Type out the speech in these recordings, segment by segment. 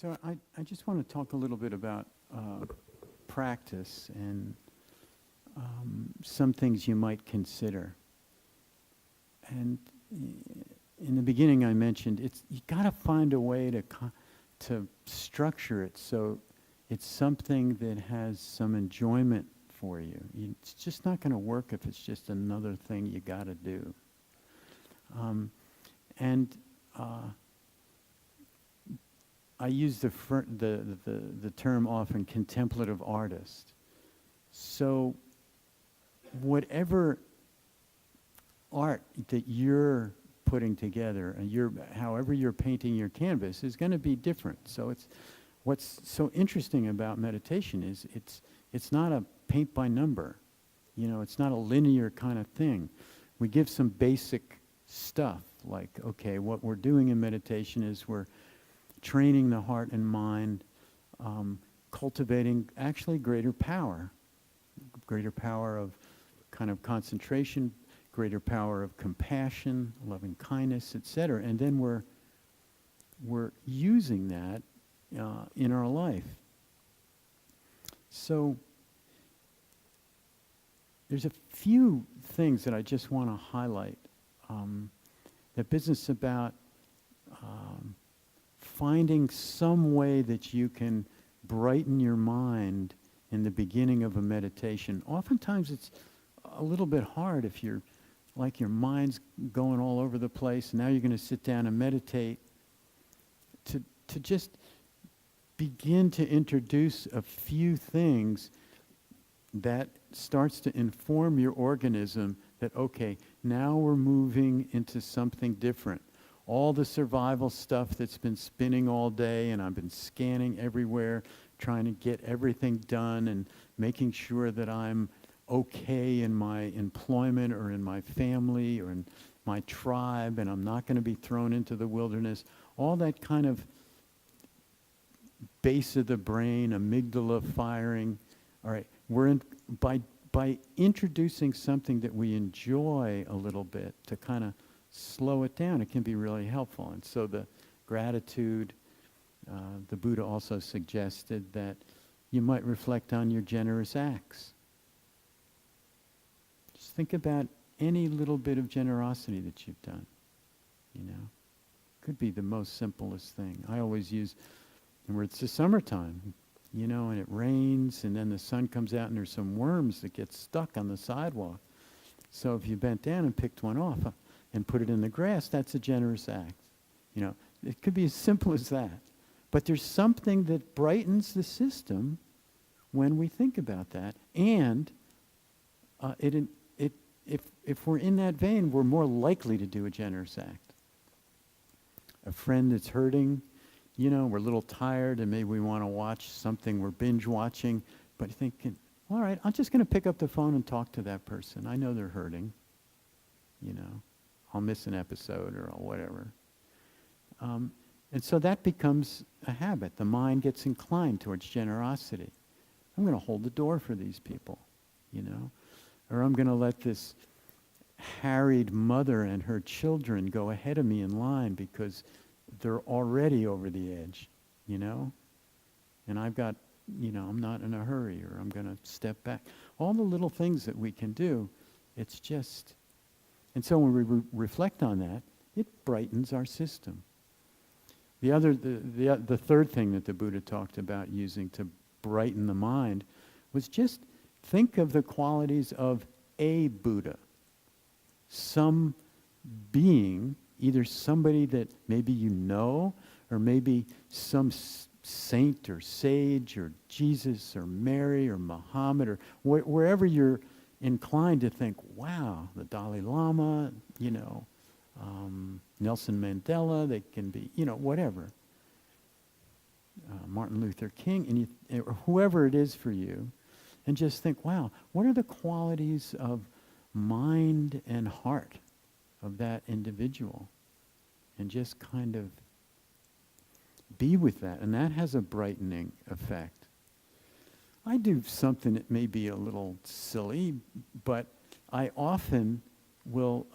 So I just want to talk a little bit about practice and some things you might consider. And in the beginning I mentioned you got to find a way to structure it so it's something that has some enjoyment for you. It's just not going to work if it's just another thing you got to do. I use the term often, contemplative artist. So whatever art that you're putting together, and however you're painting your canvas, is going to be different. So what's so interesting about meditation is it's not a paint by number. It's not a linear kind of thing. We give some basic stuff, like, okay, what we're doing in meditation is we're training the heart and mind, cultivating actually greater power of kind of concentration, greater power of compassion, loving kindness, etc. And then we're using that in our life. So there's a few things that I just want to highlight. The business about finding some way that you can brighten your mind in the beginning of a meditation. Oftentimes it's a little bit hard if you're like your mind's going all over the place, and now you're going to sit down and meditate, to just begin to introduce a few things that starts to inform your organism that, okay, now we're moving into something different. All the survival stuff that's been spinning all day, and I've been scanning everywhere, trying to get everything done and making sure that I'm okay in my employment or in my family or in my tribe, and I'm not going to be thrown into the wilderness. All that kind of base of the brain, amygdala firing. All right, by introducing something that we enjoy a little bit to kind of slow it down, it can be really helpful. And so the gratitude, the Buddha also suggested that you might reflect on your generous acts. Just think about any little bit of generosity that you've done. Could be the most simplest thing. I always use, where it's the summertime, and it rains, and then the sun comes out, and there's some worms that get stuck on the sidewalk. So if you bent down and picked one off and put it in the grass, that's a generous act. It could be as simple as that. But there's something that brightens the system when we think about that. And if we're in that vein, we're more likely to do a generous act. A friend that's hurting, we're a little tired and maybe we want to watch something, we're binge watching, but thinking, all right, I'm just going to pick up the phone and talk to that person. I know they're hurting. I'll miss an episode or whatever. And so that becomes a habit. The mind gets inclined towards generosity. I'm going to hold the door for these people, or I'm going to let this harried mother and her children go ahead of me in line because they're already over the edge, and I've got, I'm not in a hurry, or I'm going to step back. All the little things that we can do, it's just, and so when we reflect on that, it brightens our system. The third thing that the Buddha talked about using to brighten the mind was just think of the qualities of a Buddha. Some being, either somebody that maybe you know, or maybe some saint or sage or Jesus or Mary or Muhammad, or wherever you're inclined to think, wow, the Dalai Lama, Nelson Mandela, they can be, whatever. Martin Luther King, or whoever it is for you, and just think, wow, what are the qualities of mind and heart of that individual? And just kind of be with that. And that has a brightening effect. I do something that may be a little silly, but I often will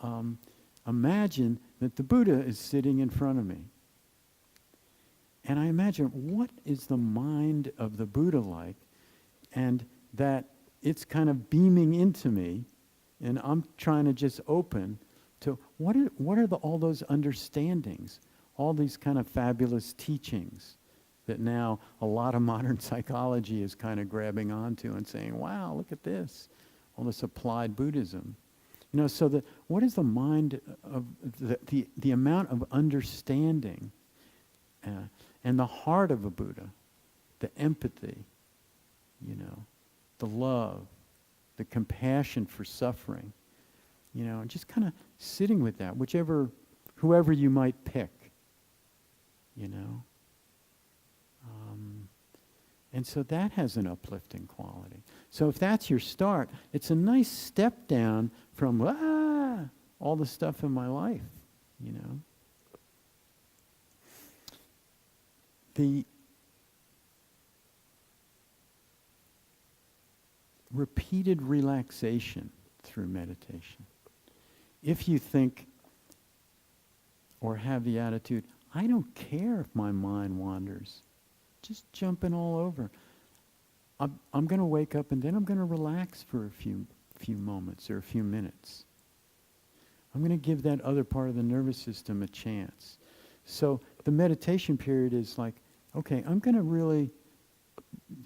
imagine that the Buddha is sitting in front of me. And I imagine, what is the mind of the Buddha like? And that it's kind of beaming into me, and I'm trying to just open to what are all those understandings, all these kind of fabulous teachings that now a lot of modern psychology is kind of grabbing onto and saying, wow, look at this, all this applied Buddhism. So what is the mind of the amount of understanding and the heart of a Buddha, the empathy, the love, the compassion for suffering, and just kind of sitting with that, whoever you might pick, and so that has an uplifting quality. So if that's your start, it's a nice step down from all the stuff in my life, The repeated relaxation through meditation. If you think or have the attitude, I don't care if my mind wanders, just jumping all over. I'm going to wake up and then I'm going to relax for a few moments or a few minutes. I'm going to give that other part of the nervous system a chance. So the meditation period is like, okay, I'm going to really,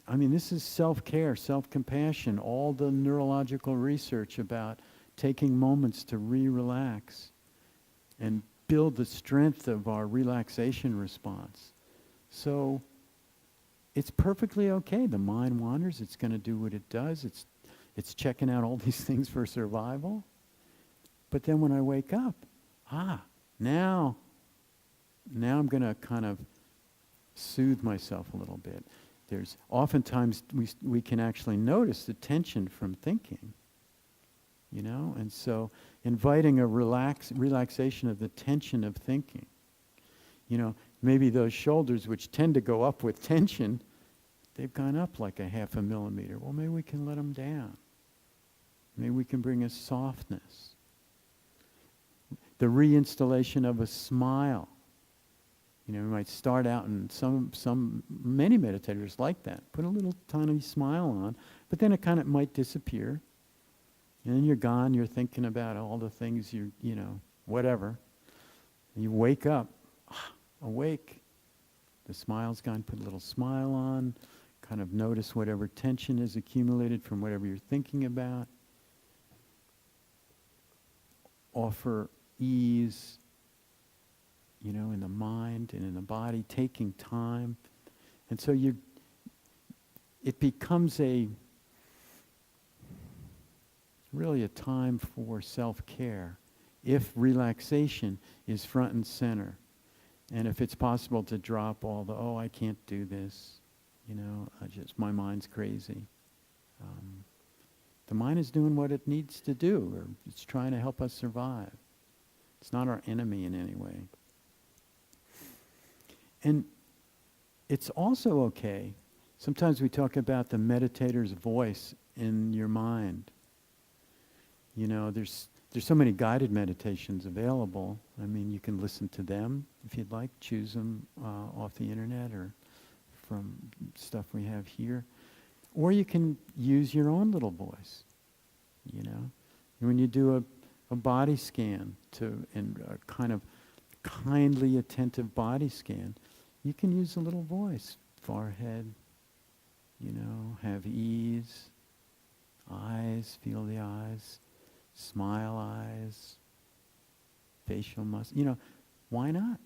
this is self-care, self-compassion, all the neurological research about taking moments to relax and build the strength of our relaxation response. So it's perfectly okay. The mind wanders. It's going to do what it does. It's checking out all these things for survival. But then when I wake up, now I'm going to kind of soothe myself a little bit. There's oftentimes we can actually notice the tension from thinking, and so inviting a relaxation of the tension of thinking. Maybe those shoulders, which tend to go up with tension, they've gone up like a 0.5 millimeter. Well, maybe we can let them down. Maybe we can bring a softness. The reinstallation of a smile. We might start out, and many meditators like that. Put a little tiny smile on, but then it kind of might disappear. And then you're gone, you're thinking about all the things whatever. And you wake up, awake. The smile's gone, put a little smile on, kind of notice whatever tension is accumulated from whatever you're thinking about. Offer ease, in the mind and in the body, taking time. And so it becomes really a time for self-care if relaxation is front and center. And if it's possible to drop all the, I can't do this, my mind's crazy. The mind is doing what it needs to do, or it's trying to help us survive. It's not our enemy in any way. And it's also okay. Sometimes we talk about the meditator's voice in your mind. There's so many guided meditations available. You can listen to them if you'd like. Choose them off the internet or from stuff we have here. Or you can use your own little voice. When you do a body scan and a kind of kindly attentive body scan, you can use a little voice. Forehead, have ease. Eyes, feel the eyes. Smile eyes. Facial muscle. Why not?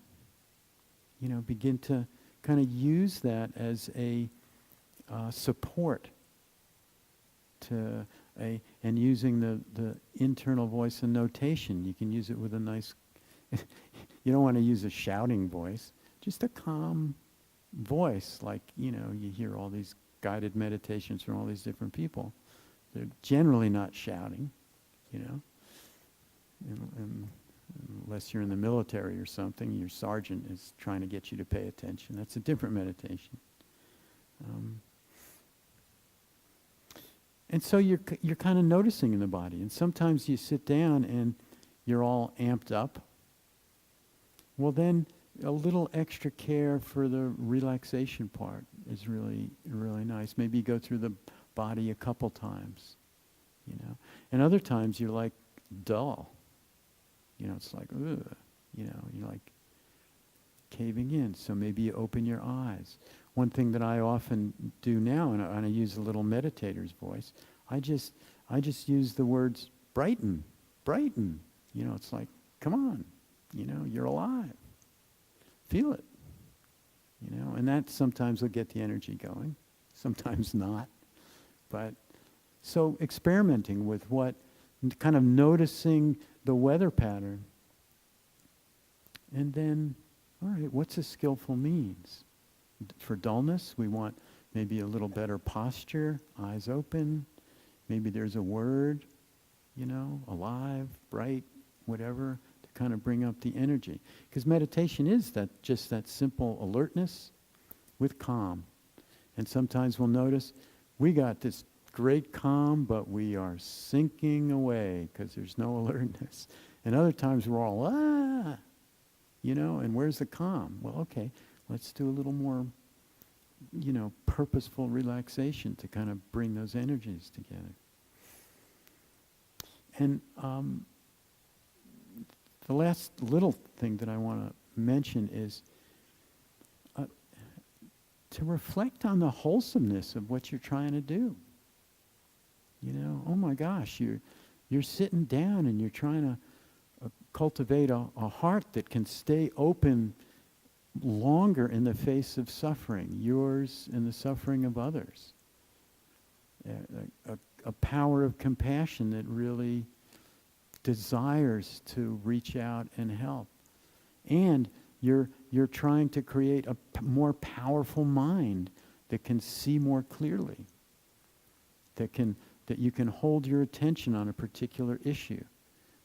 Begin to kind of use that as a support to and using the internal voice and notation. You can use it with a nice, you don't want to use a shouting voice, just a calm voice, like, you hear all these guided meditations from all these different people. They're generally not shouting, and unless you're in the military or something, your sergeant is trying to get you to pay attention. That's a different meditation. And so you're kind of noticing in the body. And sometimes you sit down and you're all amped up. Well, then a little extra care for the relaxation part is really, really nice. Maybe you go through the body a couple times, you know. And other times you're like dull. You know, it's like, ugh, you know, you're like caving in. So maybe you open your eyes. One thing that I often do now, and I use a little meditator's voice, I just use the words brighten, brighten. You know, it's like, come on, you know, you're alive. Feel it. You know, and that sometimes will get the energy going, sometimes not. But so experimenting with what, kind of noticing the weather pattern. And then, all right, what's a skillful means? For dullness, we want maybe a little better posture, eyes open. Maybe there's a word, you know, alive, bright, whatever, to kind of bring up the energy. Because meditation is that, just that simple alertness with calm. And sometimes we'll notice we got this great calm, but we are sinking away because there's no alertness. And other times we're all, you know, and where's the calm? Well, okay, let's do a little more, you know, purposeful relaxation to kind of bring those energies together. And the last little thing that I want to mention is to reflect on the wholesomeness of what you're trying to do. You know, oh my gosh, you're sitting down and you're trying to cultivate a heart that can stay open longer in the face of suffering, yours and the suffering of others. A power of compassion that really desires to reach out and help. And you're trying to create a more powerful mind that can see more clearly, that you can hold your attention on a particular issue,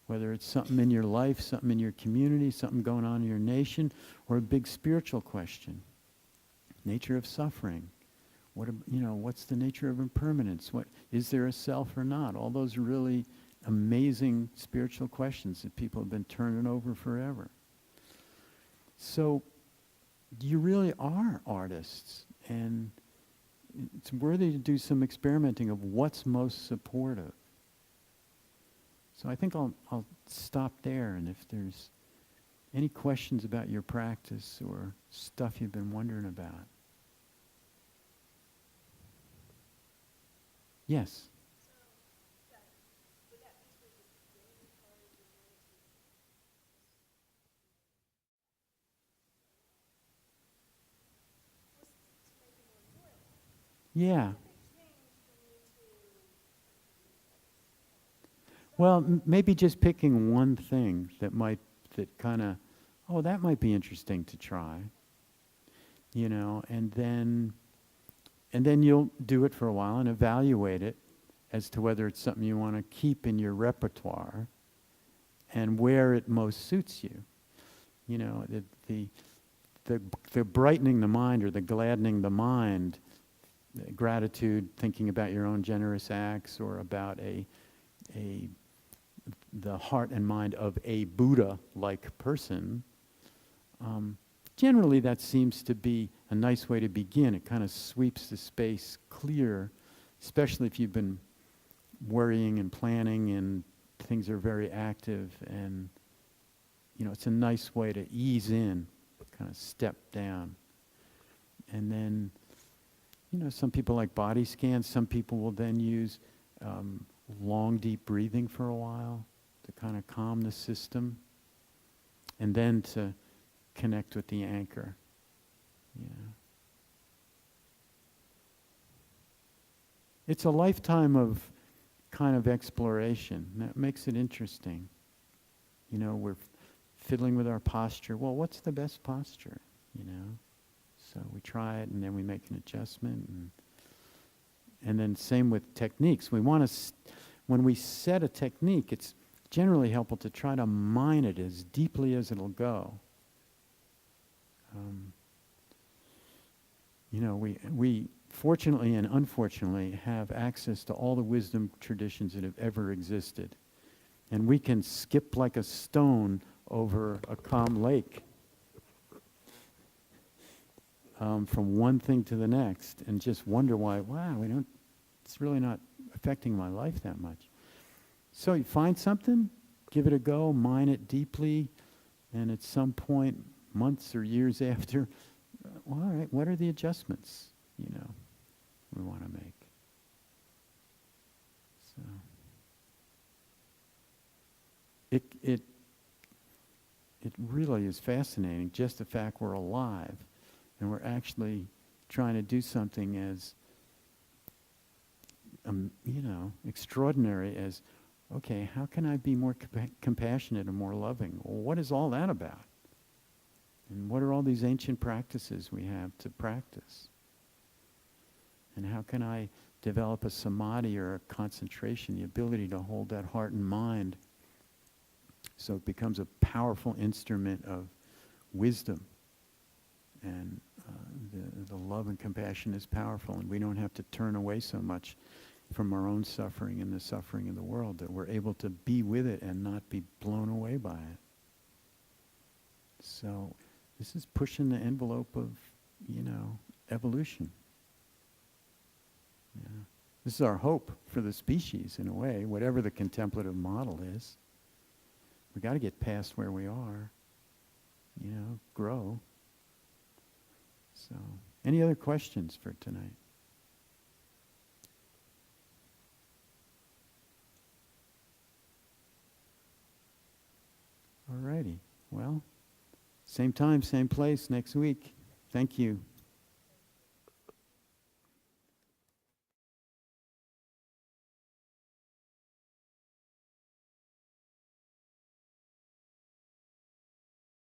whether it's something in your life, something in your community, something going on in your nation, or a big spiritual question. Nature of suffering. What's the nature of impermanence? Is there a self or not? All those really amazing spiritual questions that people have been turning over forever. So you really are artists, and it's worthy to do some experimenting of what's most supportive. So I think I'll stop there, and if there's any questions about your practice or stuff you've been wondering about. Yes? Yeah. Well, maybe just picking one thing that might be interesting to try. You know, and then you'll do it for a while and evaluate it as to whether it's something you want to keep in your repertoire and where it most suits you. You know, the brightening the mind or the gladdening the mind, gratitude, thinking about your own generous acts or about the heart and mind of a Buddha-like person, generally that seems to be a nice way to begin. It kind of sweeps the space clear, especially if you've been worrying and planning and things are very active, and you know, it's a nice way to ease in, kind of step down. And then, you know, some people like body scans. Some people will then use long, deep breathing for a while to kind of calm the system, and then to connect with the anchor. Yeah. It's a lifetime of kind of exploration. That makes it interesting. You know, we're fiddling with our posture. Well, what's the best posture? You know? So we try it, and then we make an adjustment. And then same with techniques. We want to, when we set a technique, it's generally helpful to try to mine it as deeply as it'll go. You know, we fortunately and unfortunately have access to all the wisdom traditions that have ever existed. And we can skip like a stone over a calm lake. from one thing to the next and just wonder why, wow, it's really not affecting my life that much. So you find something, give it a go, mine it deeply, and at some point, months or years after, well, all right, what are the adjustments, we want to make? So it really is fascinating, just the fact we're alive and we're actually trying to do something as extraordinary as, okay, how can I be more compassionate and more loving? Well, what is all that about? And what are all these ancient practices we have to practice? And how can I develop a samadhi or a concentration, the ability to hold that heart and mind so it becomes a powerful instrument of wisdom? And the love and compassion is powerful, and we don't have to turn away so much from our own suffering and the suffering of the world, that we're able to be with it and not be blown away by it. So this is pushing the envelope of, evolution. Yeah. This is our hope for the species, in a way, whatever the contemplative model is. We got to get past where we are, grow. So, any other questions for tonight? All righty. Well, same time, same place next week. Thank you.